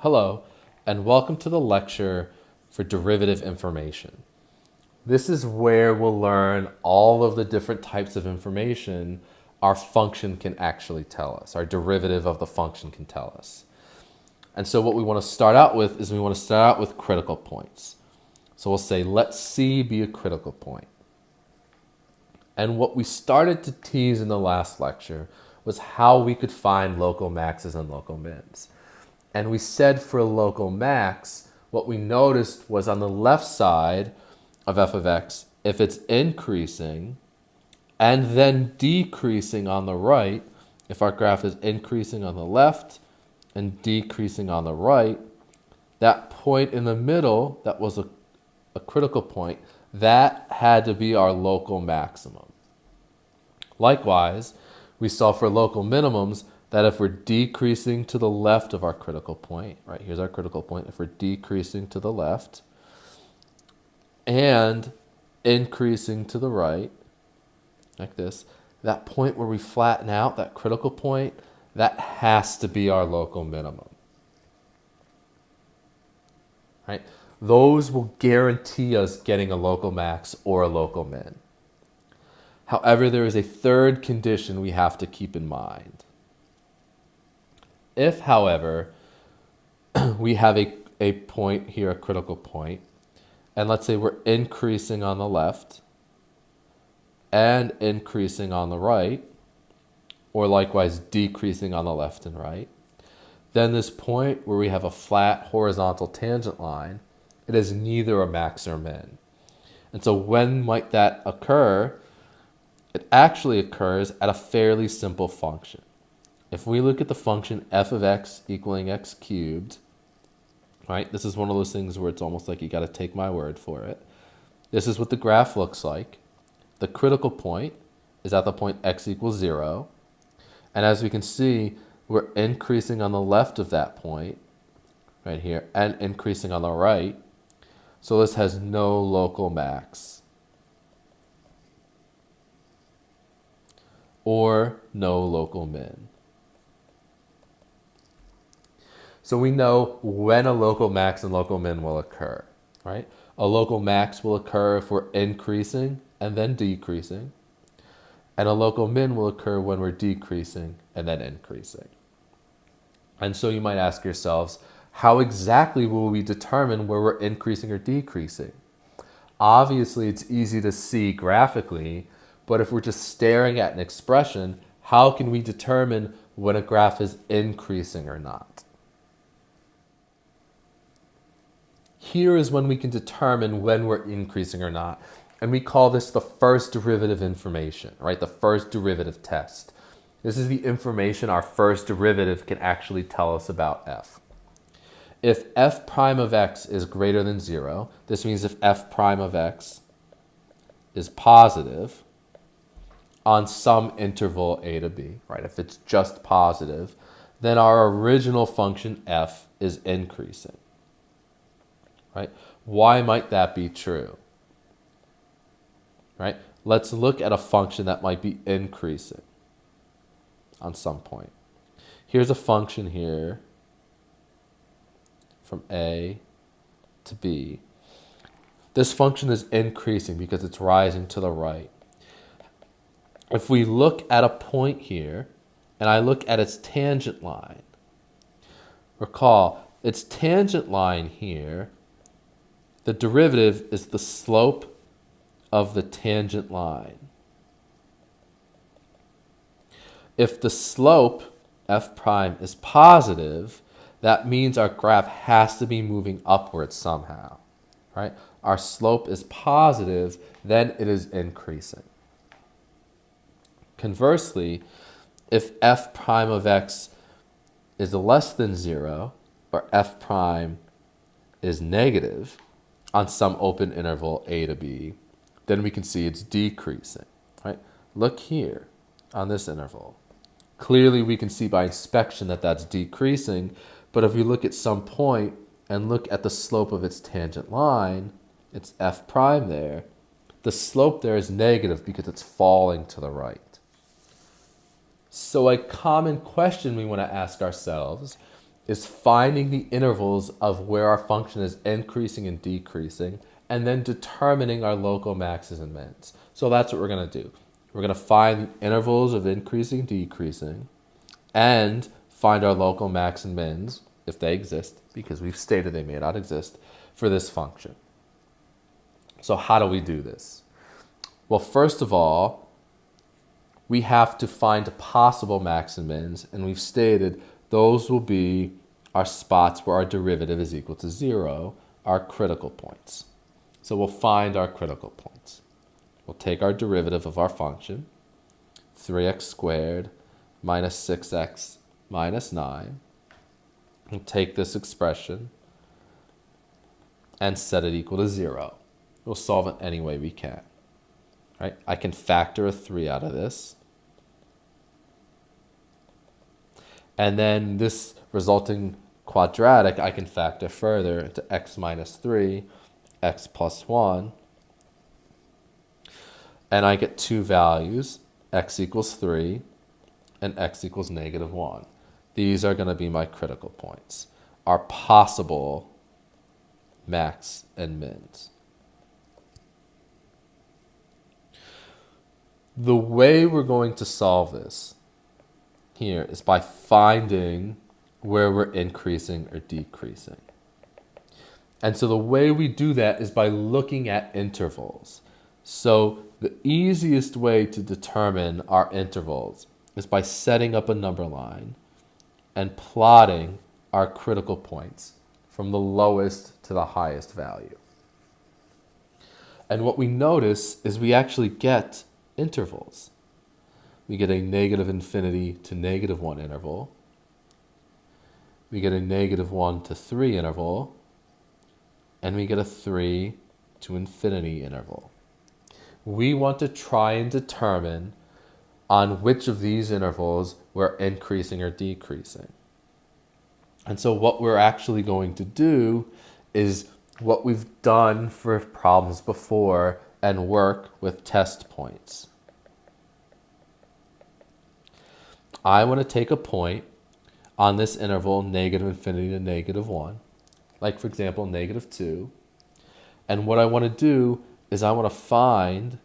Hello, and welcome to the lecture for derivative information. This is where we'll learn all of the different types of information our function can actually tell us, our derivative of the function can tell us. And so what we want to start out with is we want to start out with critical points. So we'll say, let C be a critical point. And what we started to tease in the last lecture was how we could find local maxes and local mins. And we said for a local max, what we noticed was on the left side of f of x, if it's increasing and then decreasing on the right, if our graph is increasing on the left and decreasing on the right, that point in the middle, that was a critical point, that had to be our local maximum. Likewise, we saw for local minimums that if we're decreasing to the left of our critical point, right, here's our critical point, if we're decreasing to the left and increasing to the right, like this, that point where we flatten out, that critical point, that has to be our local minimum, right? Those will guarantee us getting a local max or a local min. However, there is a third condition we have to keep in mind. If, however, we have a point here, a critical point, and let's say we're increasing on the left and increasing on the right, or likewise decreasing on the left and right, then this point where we have a flat horizontal tangent line, it is neither a max or min. And so when might that occur? It actually occurs at a fairly simple function. If we look at the function f of x equaling x cubed, right, this is one of those things where it's almost like you got to take my word for it. This is what the graph looks like. The critical point is at the point x equals 0. And as we can see, we're increasing on the left of that point, right here, and increasing on the right. So this has no local max or no local min. So we know when a local max and local min will occur, right? A local max will occur if we're increasing and then decreasing. And a local min will occur when we're decreasing and then increasing. And so you might ask yourselves, how exactly will we determine where we're increasing or decreasing? Obviously, it's easy to see graphically, but if we're just staring at an expression, how can we determine when a graph is increasing or not? Here is when we can determine when we're increasing or not. And we call this the first derivative information, right? The first derivative test. This is the information our first derivative can actually tell us about f. If f prime of x is greater than 0, this means if f prime of x is positive on some interval a to b, right? If it's just positive, then our original function f is increasing. Right? Why might that be true? Right? Let's look at a function that might be increasing on some point. Here's a function here from a to b. This function is increasing because it's rising to the right. If we look at a point here, and I look at its tangent line, recall, its tangent line here, the derivative is the slope of the tangent line. If the slope, f prime, is positive, that means our graph has to be moving upwards somehow, right? Our slope is positive, then it is increasing. Conversely, if f prime of x is less than 0, or f prime is negative, on some open interval a to b, then we can see it's decreasing, right? Look here on this interval. Clearly we can see by inspection that that's decreasing, but if we look at some point and look at the slope of its tangent line, it's f prime there, the slope there is negative because it's falling to the right. So a common question we want to ask ourselves is finding the intervals of where our function is increasing and decreasing, and then determining our local maxes and mins. So that's what we're going to do. We're going to find intervals of increasing and decreasing, and find our local max and mins, if they exist, because we've stated they may not exist, for this function. So how do we do this? Well, first of all, we have to find possible max and mins, and we've stated those will be our spots where our derivative is equal to 0, our critical points. So we'll find our critical points. We'll take our derivative of our function, 3x squared minus 6x minus 9, and take this expression and set it equal to 0. We'll solve it any way we can. Right? I can factor a 3 out of this. And then this resulting quadratic, I can factor further into x minus 3, x plus 1. And I get two values, x equals 3 and x equals negative 1. These are going to be my critical points, our possible max and mins. The way we're going to solve this here is by finding where we're increasing or decreasing. And so the way we do that is by looking at intervals. So the easiest way to determine our intervals is by setting up a number line and plotting our critical points from the lowest to the highest value. And what we notice is we actually get intervals. We get a negative infinity to negative 1 interval. We get a negative 1 to 3 interval. And we get a 3 to infinity interval. We want to try and determine on which of these intervals we're increasing or decreasing. And so what we're actually going to do is what we've done for problems before and work with test points. I want to take a point on this interval negative infinity to negative 1, like for example negative 2, and what I want to do is I want to find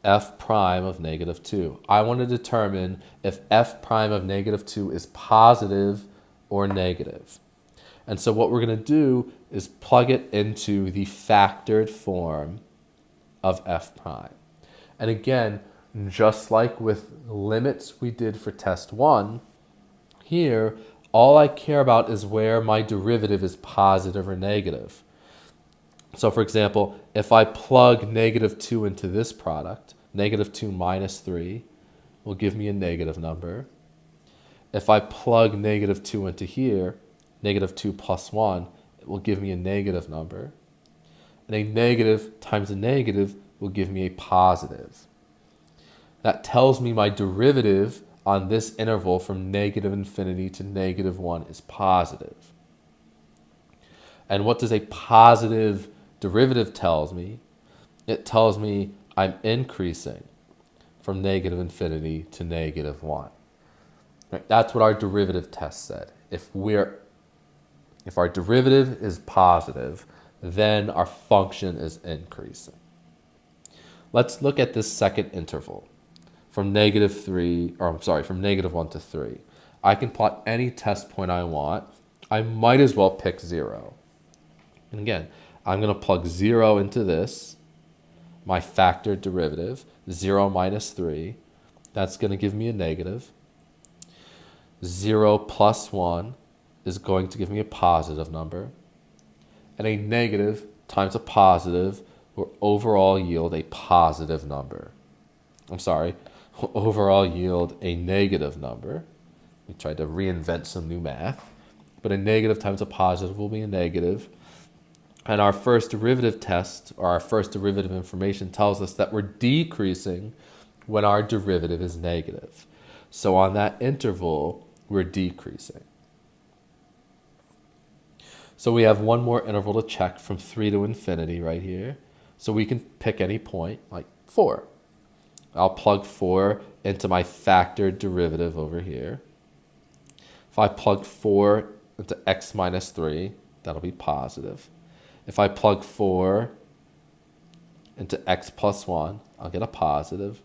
f prime of negative 2. I want to determine if f prime of negative 2 is positive or negative. And so what we're going to do is plug it into the factored form of f prime. And again, just like with limits we did for test 1, here all I care about is where my derivative is positive or negative. So for example, if I plug negative 2 into this product, negative 2 minus 3 will give me a negative number. If I plug negative 2 into here, negative 2 plus 1, it will give me a negative number. And a negative times a negative will give me a positive. That tells me my derivative on this interval from negative infinity to negative 1 is positive. And what does a positive derivative tells me? It tells me I'm increasing from negative infinity to negative 1. Right? That's what our derivative test said. If our derivative is positive, then our function is increasing. Let's look at this second interval from negative 1 to 3. I can plot any test point I want. I might as well pick 0. And again, I'm going to plug 0 into this, my factored derivative, 0 minus 3. That's going to give me a negative. 0 plus 1 is going to give me a positive number. And a negative times a positive will overall yield a positive number. Overall yield a negative number. We tried to reinvent some new math. But a negative times a positive will be a negative. And our first derivative test, or our first derivative information, tells us that we're decreasing when our derivative is negative. So on that interval, we're decreasing. So we have one more interval to check from 3 to infinity right here. So we can pick any point, like 4. I'll plug 4 into my factored derivative over here. If I plug 4 into x minus 3, that'll be positive. If I plug 4 into x plus 1, I'll get a positive.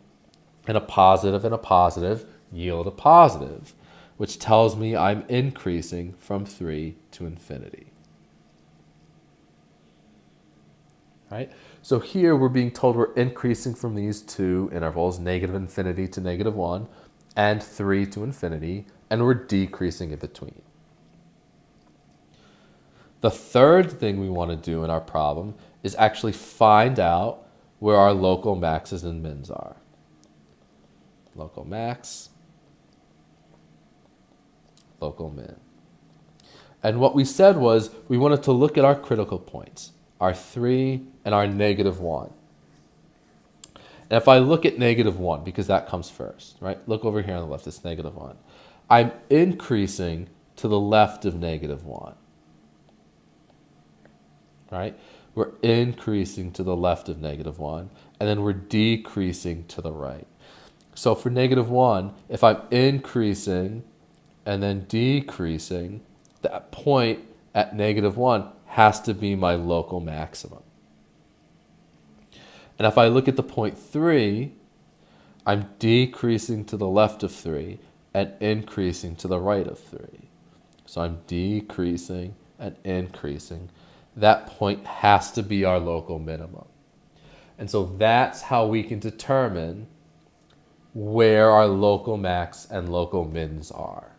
And a positive yield a positive, which tells me I'm increasing from 3 to infinity. Right? So here we're being told we're increasing from these two intervals, negative infinity to negative 1, and 3 to infinity, and we're decreasing in between. The third thing we want to do in our problem is actually find out where our local maxes and mins are. Local max, local min. And what we said was we wanted to look at our critical points, our 3 and our negative 1. And if I look at negative 1, because that comes first, right? Look over here on the left, it's negative 1. I'm increasing to the left of negative 1. Right? We're increasing to the left of negative 1, and then we're decreasing to the right. So for negative 1, if I'm increasing and then decreasing, that point at negative 1 has to be my local maximum. And if I look at the point 3, I'm decreasing to the left of 3 and increasing to the right of 3. So I'm decreasing and increasing. That point has to be our local minimum. And so that's how we can determine where our local max and local mins are.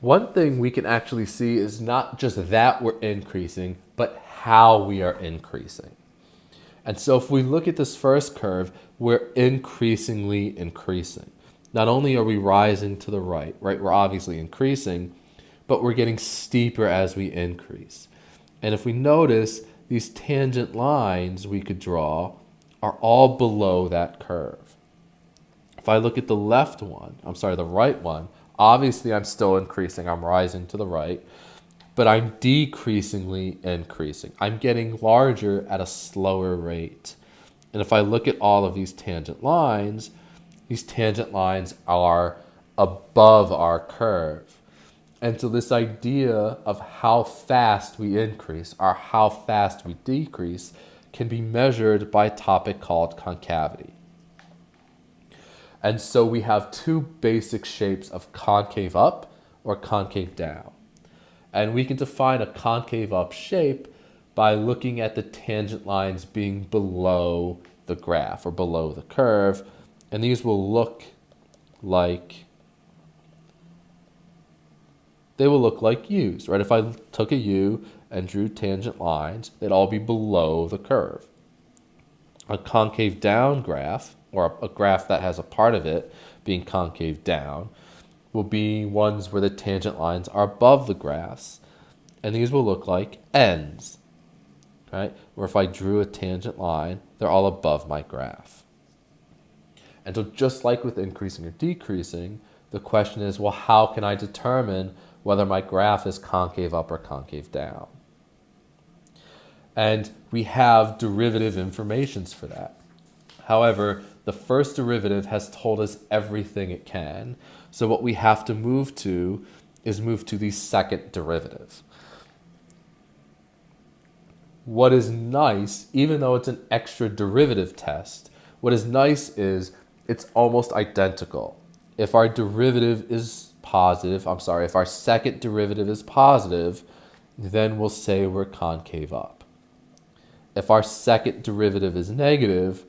One thing we can actually see is not just that we're increasing, but how we are increasing. And so if we look at this first curve, we're increasingly increasing. Not only are we rising to the right, we're obviously increasing, but we're getting steeper as we increase. And if we notice, these tangent lines we could draw are all below that curve. If I look at the the right one, obviously I'm still increasing, I'm rising to the right, but I'm decreasingly increasing. I'm getting larger at a slower rate. And if I look at all of these tangent lines are above our curve. And so this idea of how fast we increase or how fast we decrease can be measured by a topic called concavity. And so we have two basic shapes of concave up or concave down. And we can define a concave up shape by looking at the tangent lines being below the graph or below the curve. And these will look like U's, right? If I took a U and drew tangent lines, they'd all be below the curve. A concave down graph, or a graph that has a part of it being concave down, will be ones where the tangent lines are above the graphs, and these will look like ends, right? Where if I drew a tangent line, they're all above my graph. And so just like with increasing or decreasing, the question is, well, how can I determine whether my graph is concave up or concave down? And we have derivative informations for that. However, the first derivative has told us everything it can. So what we have to move to is the second derivative. What is nice, even though it's an extra derivative test, what is nice is it's almost identical. If our derivative is if our second derivative is positive, then we'll say we're concave up. If our second derivative is negative,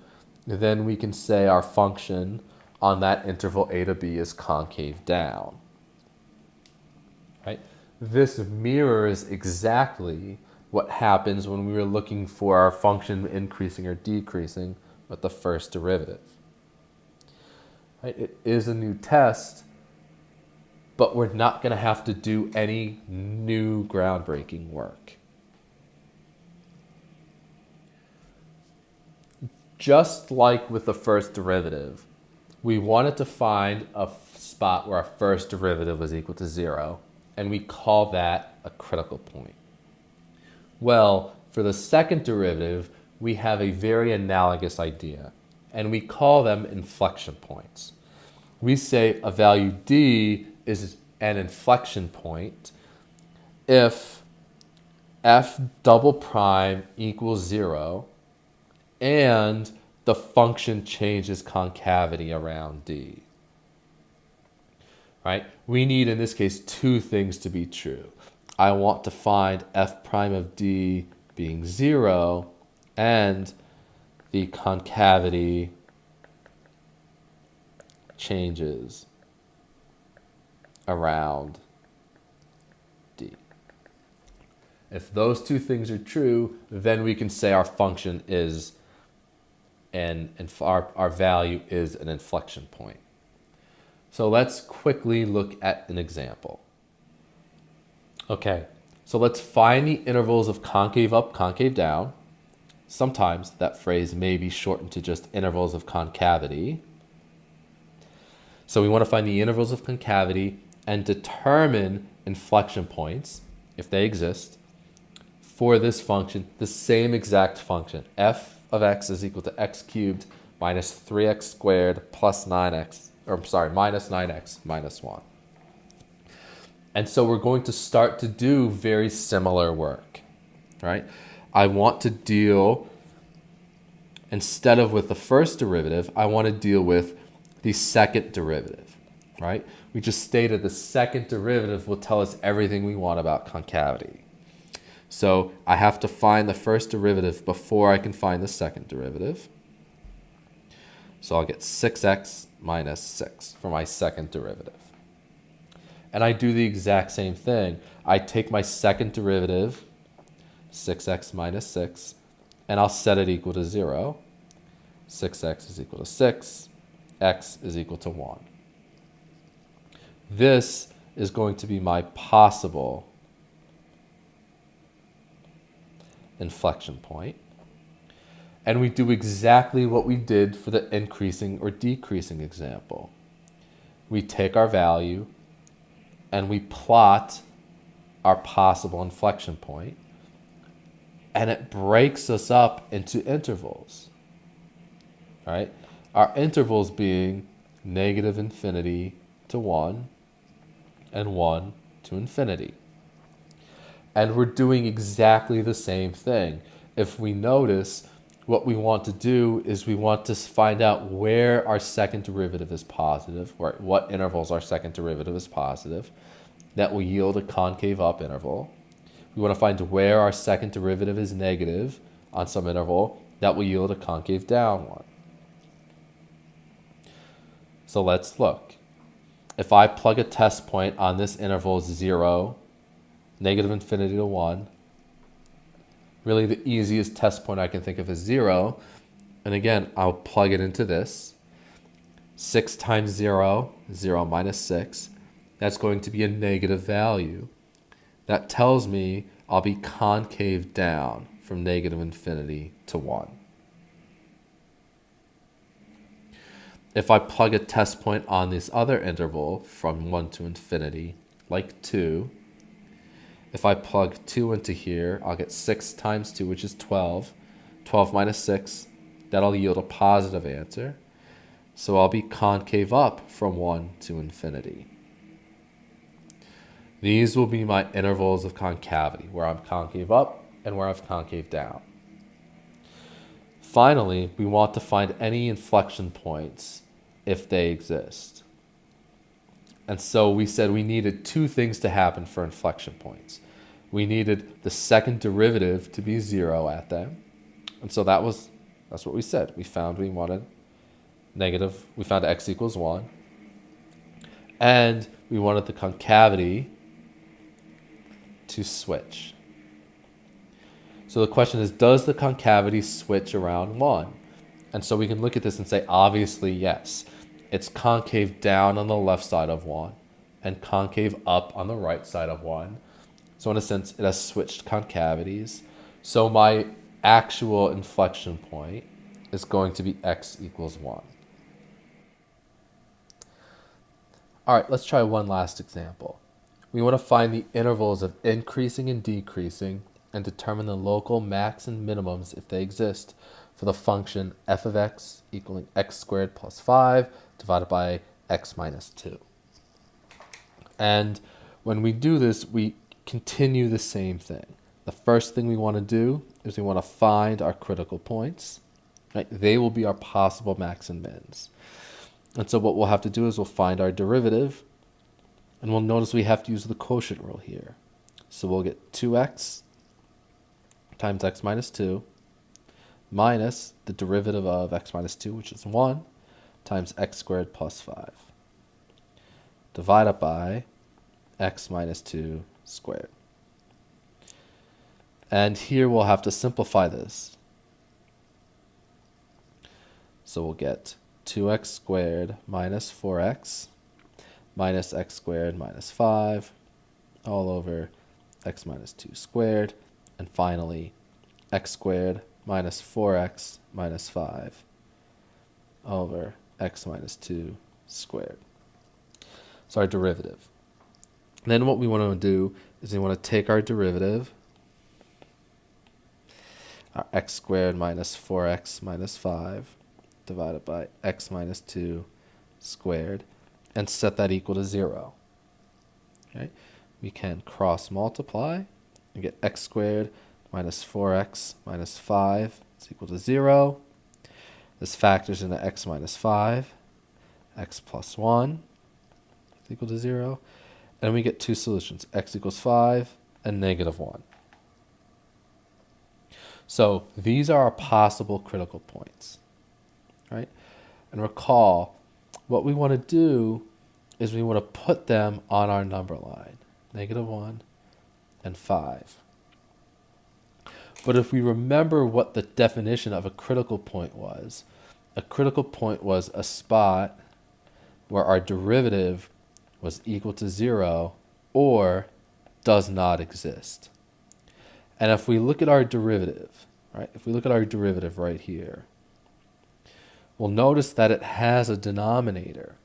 then we can say our function on that interval a to b is concave down. Right? This mirrors exactly what happens when we were looking for our function increasing or decreasing with the first derivative. Right? It is a new test, but we're not going to have to do any new groundbreaking work. Just like with the first derivative, we wanted to find a spot where our first derivative was equal to 0, and we call that a critical point. Well, for the second derivative, we have a very analogous idea, and we call them inflection points. we say a value D is an inflection point if f double prime equals 0 and the function changes concavity around D. Right? We need, in this case, two things to be true. I want to find f prime of D being 0 and the concavity changes around D. If those two things are true, then we can say our function is and our value is an inflection point. So let's quickly look at an example. Okay, so let's find the intervals of concave up, concave down. Sometimes that phrase may be shortened to just intervals of concavity. So we want to find the intervals of concavity and determine inflection points, if they exist, for this function, the same exact function. F of x is equal to x cubed minus 3x squared plus 9x, minus 9x minus 1. And so we're going to start to do very similar work, right? I want to deal, instead of with the first derivative, I want to deal with the second derivative, right? We just stated the second derivative will tell us everything we want about concavity. So I have to find the first derivative before I can find the second derivative. So I'll get 6x minus 6 for my second derivative. And I do the exact same thing. I take my second derivative, 6x minus 6, and I'll set it equal to 0. 6x is equal to 6. X is equal to 1. This is going to be my possible inflection point. And we do exactly what we did for the increasing or decreasing example. We take our value and we plot our possible inflection point, and it breaks us up into intervals, right? Our intervals being negative infinity to 1 and 1 to infinity. And we're doing exactly the same thing. If we notice, what we want to do is we want to find out where our second derivative is positive, or what intervals our second derivative is positive. That will yield a concave up interval. We want to find where our second derivative is negative on some interval. That will yield a concave down one. So let's look. If I plug a test point on this interval 0, negative infinity to 1, really the easiest test point I can think of is 0. And again, I'll plug it into this. 6 times 0, 0 minus 6. That's going to be a negative value. That tells me I'll be concave down from negative infinity to 1. If I plug a test point on this other interval from 1 to infinity, like 2, if I plug 2 into here, I'll get 6 times 2, which is 12. 12 minus 6, that'll yield a positive answer. So I'll be concave up from 1 to infinity. These will be my intervals of concavity, where I'm concave up and where I'm concave down. Finally, we want to find any inflection points if they exist. And so we said we needed two things to happen for inflection points. We needed the second derivative to be 0 at them. And so that's what we said. We found we wanted we found x equals 1. And we wanted the concavity to switch. So the question is, does the concavity switch around 1? And so we can look at this and say, obviously, yes. It's concave down on the left side of 1 and concave up on the right side of 1. So in a sense, it has switched concavities. So my actual inflection point is going to be x equals 1. All right, let's try one last example. We want to find the intervals of increasing and decreasing and determine the local max and minimums, if they exist, for the function f of x equaling x squared plus 5 divided by x minus 2. And when we do this, we continue the same thing. The first thing we want to do is we want to find our critical points. Right? They will be our possible max and mins. And so what we'll have to do is we'll find our derivative, and we'll notice we have to use the quotient rule here. So we'll get 2x times x minus 2 minus the derivative of x minus 2, which is 1, times x squared plus 5, divided by x minus 2 squared. And here we'll have to simplify this. So we'll get 2x squared minus 4x minus x squared minus 5 all over x minus 2 squared. And finally, x squared minus 4x minus 5 over x minus 2 squared. So our derivative. And then what we want to do is we want to take our derivative, our x squared minus 4x minus 5 divided by x minus 2 squared, and set that equal to 0. Okay? We can cross multiply and get x squared minus 4x minus 5 is equal to 0. This factors into x minus 5, x plus 1 is equal to 0. And we get two solutions, x equals 5 and negative 1. So these are our possible critical points, right? And recall, what we want to do is we want to put them on our number line, negative 1 and 5. But if we remember what the definition of a critical point was, a critical point was a spot where our derivative was equal to 0 or does not exist. And if we look at our derivative, right? If we look at our derivative right here, we'll notice that it has a denominator.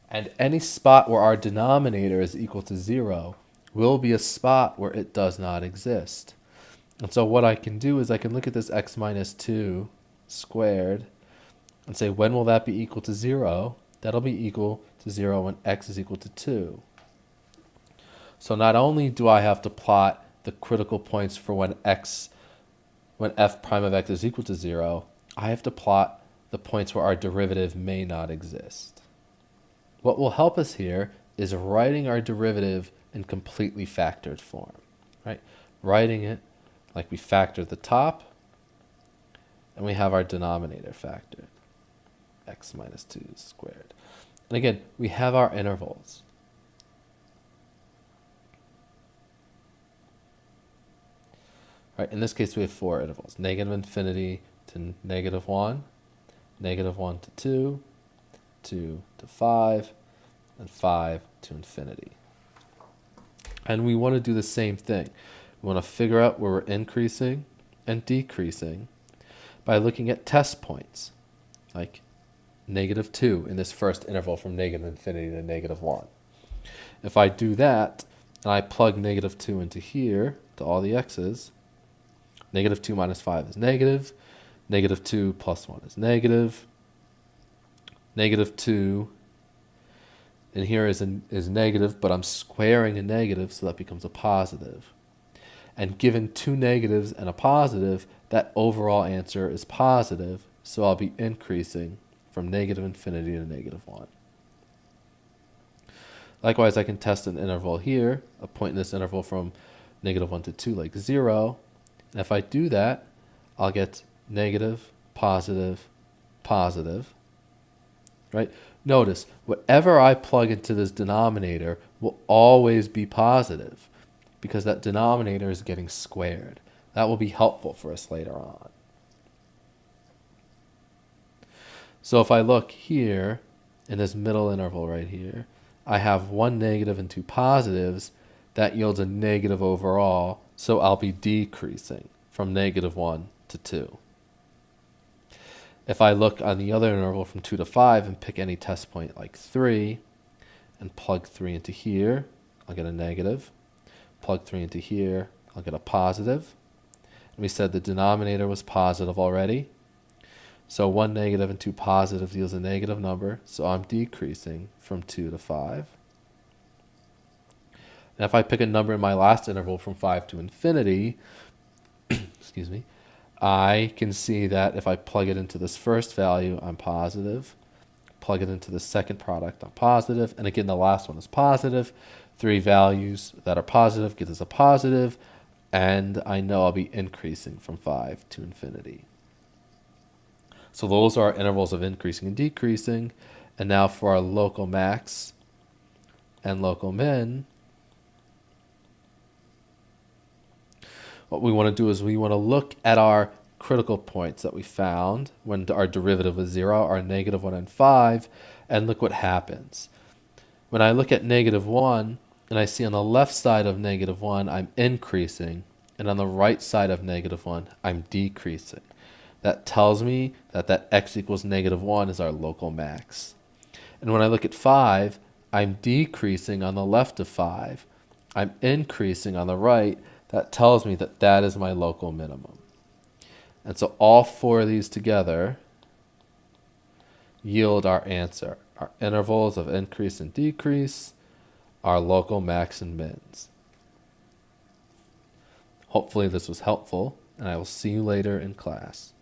And any spot where our denominator is equal to 0 will be a spot where it does not exist. And so what I can do is I can look at this x minus 2 squared and say, when will that be equal to 0? That'll be equal to 0 when x is equal to 2. So not only do I have to plot the critical points for when f prime of x is equal to 0, I have to plot the points where our derivative may not exist. What will help us here is writing our derivative in completely factored form, right? Writing it like we factor the top, and we have our denominator factored, x minus 2 squared. And again, we have our intervals. Right, in this case, we have 4 intervals, negative infinity to negative 1, negative 1 to 2, 2 to 5, and 5 to infinity. And we want to do the same thing. We want to figure out where we're increasing and decreasing by looking at test points, like negative 2 in this first interval from negative infinity to negative 1. If I do that, and I plug negative 2 into here to all the x's, negative 2 minus 5 is negative, negative 2 plus 1 is negative, negative 2 in here is negative, but I'm squaring a negative, so that becomes a positive. And given two negatives and a positive, that overall answer is positive, so I'll be increasing from negative infinity to negative 1. Likewise, I can test an interval here, a point in this interval from negative 1 to 2, like 0. And if I do that, I'll get negative, positive, positive, right? Notice, whatever I plug into this denominator will always be positive because that denominator is getting squared. That will be helpful for us later on. So if I look here, in this middle interval right here, I have one negative and two positives. That yields a negative overall, so I'll be decreasing from negative 1 to 2. If I look on the other interval from 2 to 5 and pick any test point like 3 and plug 3 into here, I'll get a negative. Plug 3 into here, I'll get a positive. And we said the denominator was positive already. So 1 negative and 2 positive yields a negative number, so I'm decreasing from 2 to 5. And if I pick a number in my last interval from 5 to infinity, excuse me, I can see that if I plug it into this first value, I'm positive. Plug it into the second product, I'm positive. And again, the last one is positive. 3 values that are positive get us a positive, and I know I'll be increasing from 5 to infinity. So those are our intervals of increasing and decreasing. And now for our local max and local min, what we want to do is we want to look at our critical points that we found when our derivative was 0, our negative 1 and 5, and look what happens. When I look at negative 1, and I see on the left side of negative 1, I'm increasing, and on the right side of negative 1, I'm decreasing. That tells me that that x equals negative 1 is our local max. And when I look at 5, I'm decreasing on the left of 5. I'm increasing on the right. That tells me that that is my local minimum. And so all 4 of these together yield our answer, our intervals of increase and decrease, our local max and mins. Hopefully this was helpful, and I will see you later in class.